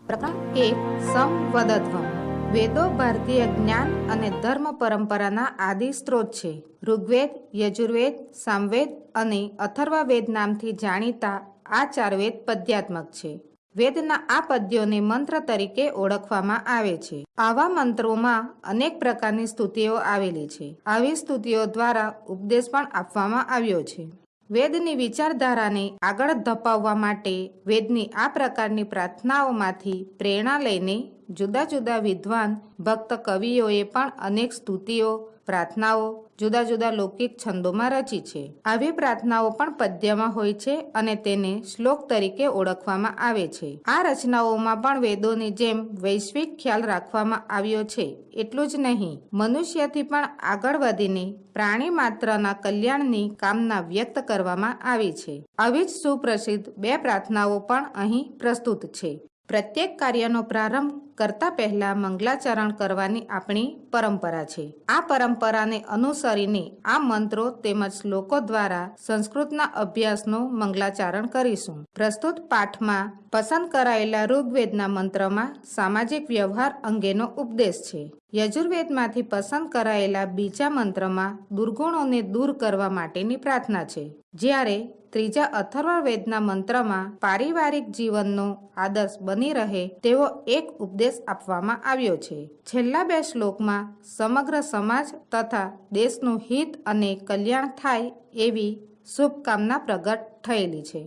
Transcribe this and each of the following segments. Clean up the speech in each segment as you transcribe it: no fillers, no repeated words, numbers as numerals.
પ્રકરણ 1 સંવદધ્વમ. વેદો ભારતીય જ્ઞાન અને ધર્મ પરંપરાના આદિ સ્ત્રોત છે. ઋગ્વેદ, યજુર્વેદ, સામવેદ અને અથર્વવેદ નામથી જાણીતા આ ચાર વેદ પદ્યાત્મક છે. વેદના આ પદ્યોને મંત્ર તરીકે ઓળખવામાં આવે છે. આવા મંત્રોમાં અનેક પ્રકારની સ્તુતિઓ આવેલી છે. આવી સ્તુતિઓ દ્વારા ઉપદેશ પણ આપવામાં આવ્યો છે. વેદની વિચારધારાને આગળ ધપાવવા માટે વેદની આ પ્રકારની પ્રાર્થનાઓમાંથી પ્રેરણા લઈને જુદા જુદા વિદ્વાન ભક્ત કવિઓએ પણ અનેક સ્તુતિઓ, પ્રાર્થનાઓ જુદા જુદા લૌકિક છંદોમાં રચી છે. આવી પ્રાર્થનાઓ પણ પદ્યમાં હોય છે અને તેને શ્લોક તરીકે ઓળખવામાં આવે છે. આ રચનાઓમાં પણ વેદોની જેમ વૈશ્વિક ખ્યાલ રાખવામાં આવ્યો છે. એટલું જ નહીં, મનુષ્યથી પણ આગળ વધીને પ્રાણી માત્રના કલ્યાણની કામના વ્યક્ત કરવામાં આવી છે. આવી જ સુપ્રસિદ્ધ બે પ્રાર્થનાઓ પણ અહીં પ્રસ્તુત છે. પ્રત્યેક કાર્યનો પ્રારંભ કરતા પહેલા મંગલાચરણ કરવાની આપણી પરંપરા છે. આ પરંપરાને અનુસરીને આ મંત્રો તેમજ શ્લોકો દ્વારા સંસ્કૃતના અભ્યાસનું મંગલાચરણ કરીશું. પ્રસ્તુત પાઠમાં પસંદ કરાયેલા ઋગ્વેદના મંત્રમાં સામાજિક વ્યવહાર અંગેનો ઉપદેશ છે. યજુર્વેદમાંથી પસંદ કરાયેલા બીજા મંત્રમાં દુર્ગુણોને દૂર કરવા માટેની પ્રાર્થના છે. જ્યારે ત્રીજા અથર્વવેદના મંત્રમાં પારિવારિક જીવનનો આદર્શ બની રહે તેવો એક ઉપદેશ આપવામાં આવ્યો છે. છેલ્લા બે શ્લોકમાં સમગ્ર સમાજ તથા દેશનું હિત અને કલ્યાણ થાય એવી શુભકામના પ્રગટ થયેલી છે.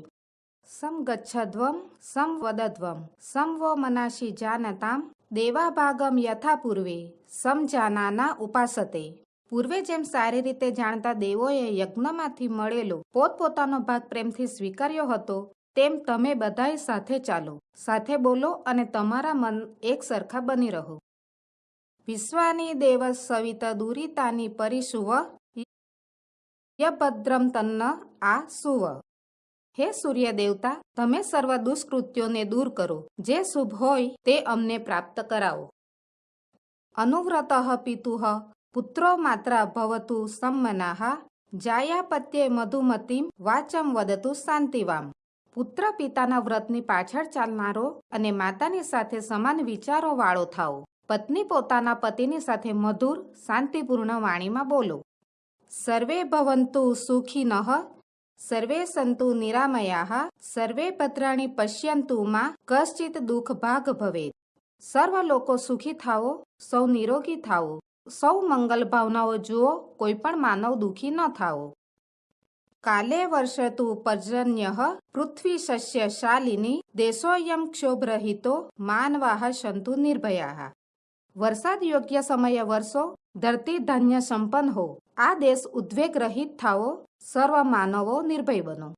સમગચ્છધ્વમ સંવદધ્વમ સમવો મનાશી જાનતામ દેવાભાગમ યથા પૂર્વે સમજાનાના ઉપાસતે. પૂર્વે જેમ સારી રીતે જાણતા દેવોએ યજ્ઞમાંથી મળેલો પોતપોતાનો ભાગ પ્રેમથી સ્વીકાર્યો હતો, તેમ તમે બધાય સાથે ચાલો, સાથે બોલો અને તમારા મન એક સરખા બની રહો. વિશ્વાની દેવ સવિત દુરિતાની પરિશુવ યભદ્રમ તન્ન આ સુવ. હે સૂર્ય દેવતા, તમે સર્વ દુષ્કૃત્યોને દૂર કરો. જે શુભ હોય તે અમને પ્રાપ્ત કરાવો. અનુવ્રતઃ પિતુઃ પુત્રો માત્ર ભવતુ સમ્મનાઃ જાયાપત્યે મધુમતીમ વાચમ વદતુ શાંતિવામ. પુત્ર પિતાના વ્રતની પાછળ ચાલનારો અને માતાની સાથે સમાન વિચારો વાળો થાઓ. પત્ની પોતાના પતિની સાથે મધુર શાંતિપૂર્ણ વાણીમાં બોલો. સર્વે ભવન્તુ સુખિનઃ સર્વે સંતુ નિરામયાઃ સર્વે ભદ્રાણિ પશ્યન્તુ મા કશ્ચિત દુઃખ ભાગ ભવેત. સર્વ લોકો સુખી થાઓ, સૌ નિરોગી થાઓ, સૌ મંગલ ભાવનાઓ જુઓ, કોઈ પણ માનવ દુઃખી ન થાઓ. કાલે વર્ષતુ પર્જન્યઃ પૃથ્વી શસ્ય શાલિની દેશોયમ ક્ષોભરહિતો માનવાઃ સંતુ નિર્ભયાઃ. વરસાદ યોગ્ય સમયે વરસો, ધરતી ધાન્ય સંપન્ન હો. આ દેશ ઉદ્વેગ રહિત થાઓ, સર્વ માનવો નિર્ભય બનો.